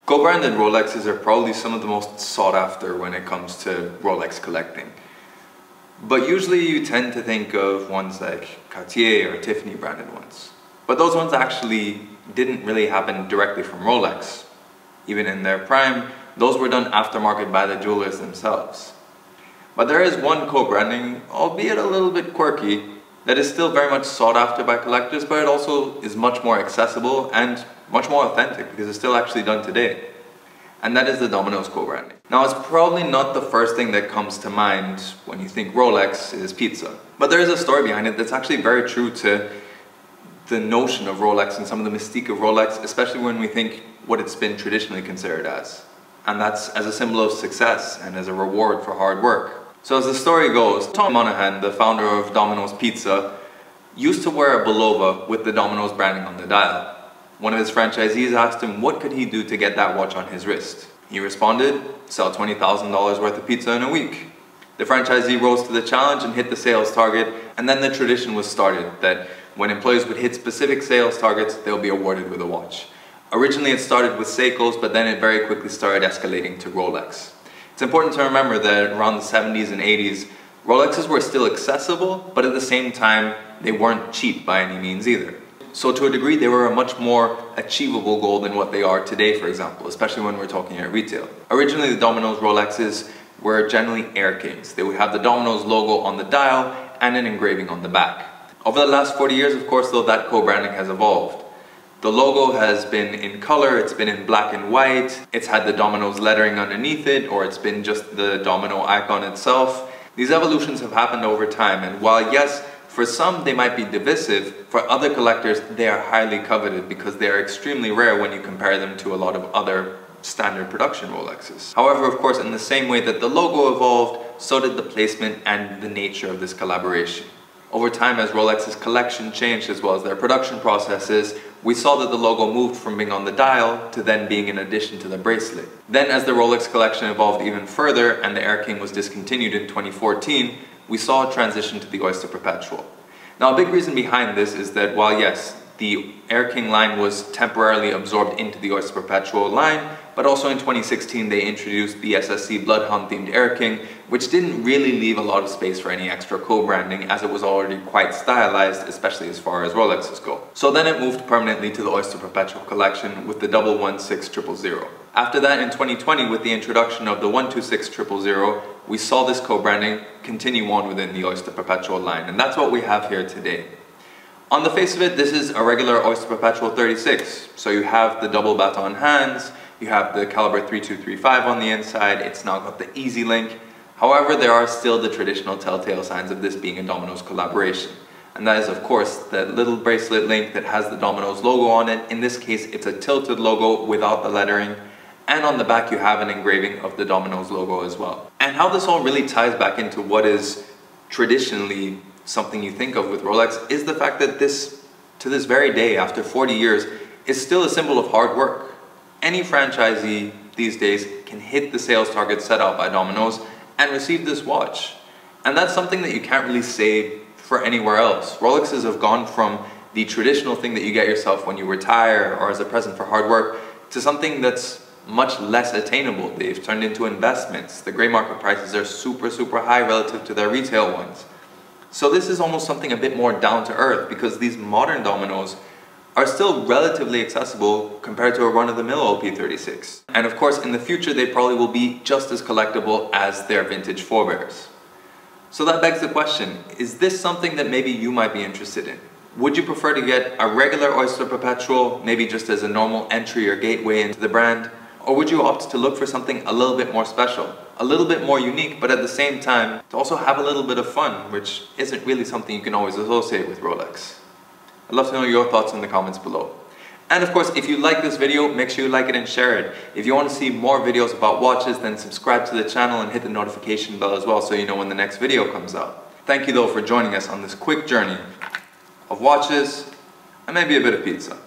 Co-branded Rolexes are probably some of the most sought after when it comes to Rolex collecting. But usually you tend to think of ones like Cartier or Tiffany branded ones. But those ones actually didn't really happen directly from Rolex. Even in their prime, those were done aftermarket by the jewelers themselves. But there is one co-branding, albeit a little bit quirky, that is still very much sought after by collectors, but it also is much more accessible and much more authentic because it's still actually done today. And that is the Domino's co-branding. Now, it's probably not the first thing that comes to mind when you think Rolex is pizza. But there is a story behind it that's actually very true to the notion of Rolex and some of the mystique of Rolex, especially when we think what it's been traditionally considered as. And that's as a symbol of success and as a reward for hard work. So as the story goes, Tom Monahan, the founder of Domino's Pizza, used to wear a Bulova with the Domino's branding on the dial. One of his franchisees asked him what could he do to get that watch on his wrist. He responded, sell $20,000 worth of pizza in a week. The franchisee rose to the challenge and hit the sales target, and then the tradition was started that when employees would hit specific sales targets, they'll be awarded with a watch. Originally it started with Seiko's, but then it very quickly started escalating to Rolex. It's important to remember that around the 70s and 80s, Rolexes were still accessible, but at the same time, they weren't cheap by any means either. So to a degree, they were a much more achievable goal than what they are today, for example, especially when we're talking at retail. Originally, the Domino's Rolexes were generally Air Kings. They would have the Domino's logo on the dial and an engraving on the back. Over the last 40 years, of course, though, that co-branding has evolved. The logo has been in color, it's been in black and white, it's had the Domino's lettering underneath it, or it's been just the Domino icon itself. These evolutions have happened over time, and while yes, for some they might be divisive, for other collectors they are highly coveted because they are extremely rare when you compare them to a lot of other standard production Rolexes. However, of course, in the same way that the logo evolved, so did the placement and the nature of this collaboration. Over time, as Rolex's collection changed as well as their production processes, we saw that the logo moved from being on the dial to then being in addition to the bracelet. Then as the Rolex collection evolved even further and the Air King was discontinued in 2014, we saw a transition to the Oyster Perpetual. Now, a big reason behind this is that while yes, the Air King line was temporarily absorbed into the Oyster Perpetual line, but also in 2016 they introduced the SSC Bloodhound themed Air King, which didn't really leave a lot of space for any extra co-branding as it was already quite stylized, especially as far as Rolexes go. So then it moved permanently to the Oyster Perpetual collection with the 11600. After that, in 2020, with the introduction of the 126000, we saw this co-branding continue on within the Oyster Perpetual line, and that's what we have here today. On the face of it, this is a regular Oyster Perpetual 36. So you have the double baton hands, you have the caliber 3235 on the inside, it's now got the Easy Link. However, there are still the traditional telltale signs of this being a Domino's collaboration. And that is, of course, that little bracelet link that has the Domino's logo on it. In this case, it's a tilted logo without the lettering. And on the back, you have an engraving of the Domino's logo as well. And how this all really ties back into what is traditionally something you think of with Rolex is the fact that this, to this very day, after 40 years, is still a symbol of hard work. Any franchisee these days can hit the sales target set out by Domino's and receive this watch. And that's something that you can't really say for anywhere else. Rolexes have gone from the traditional thing that you get yourself when you retire or as a present for hard work to something that's much less attainable. They've turned into investments. The gray market prices are super high relative to their retail ones. So this is almost something a bit more down to earth because these modern Domino's are still relatively accessible compared to a run-of-the-mill OP36. And of course, in the future, they probably will be just as collectible as their vintage forebears. So that begs the question, is this something that maybe you might be interested in? Would you prefer to get a regular Oyster Perpetual, maybe just as a normal entry or gateway into the brand? Or would you opt to look for something a little bit more special, a little bit more unique, but at the same time, to also have a little bit of fun, which isn't really something you can always associate with Rolex? I'd love to know your thoughts in the comments below. And of course, if you like this video, make sure you like it and share it. If you want to see more videos about watches, then subscribe to the channel and hit the notification bell as well so you know when the next video comes out. Thank you though for joining us on this quick journey of watches and maybe a bit of pizza.